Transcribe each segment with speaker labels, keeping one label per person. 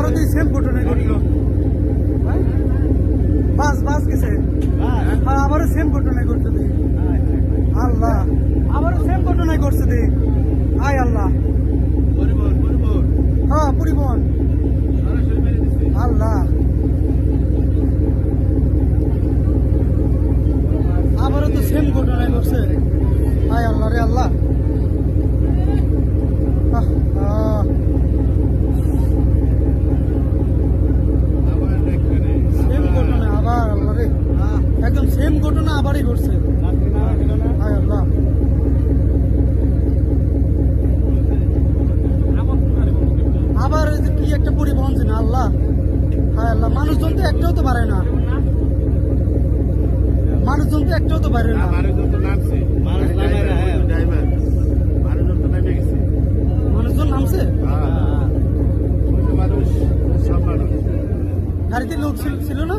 Speaker 1: আমারও তো সেম ঘটনা ঘটলো। বাস গেছে। হ্যাঁ, আমারও সেম ঘটনায় ঘটছে দি। আল্লাহ, আমারও সেম ঘটনায় ঘটছে দি। আয় আল্লাহ, হ্যাঁ পরিবহন। আল্লাহ, আমারও তো সেম ঘটনায় ঘটছে। আয় আল্লাহ রে আল্লাহ। সেম ঘটনা আবার, আল্লাহ রে, একদম সেম ঘটনা আবারই ঘটছে। হায় আল্লাহ, আবার ওই যে কি একটা পরিবহন ছিল। আল্লাহ, হায় আল্লাহ, মানুষজন তো একটাও তো পারে না, মানুষজন তো একটাও তো পারে না। মানুষজন নামছে, গাড়িতে লোক ছিল না,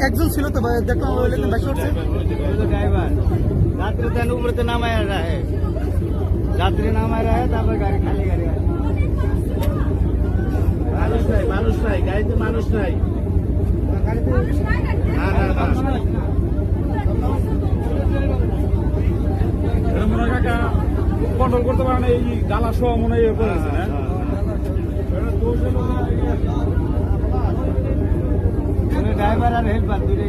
Speaker 1: একজন ছিল তো দেখলাম, বাইক উঠছে।
Speaker 2: रात्रि तन ऊपर तो नाम आया रहा है, रात्रि नाम आ रहा है, तब गाड़ी खाली गाड़ी मानुष नहीं गाड़ी तो मानुष नहीं
Speaker 3: কন্ট্রোল করতে পারে না, এই গালা সহ মনে হয় করেছে না।
Speaker 2: ड्राइवर और हेल्पर दूर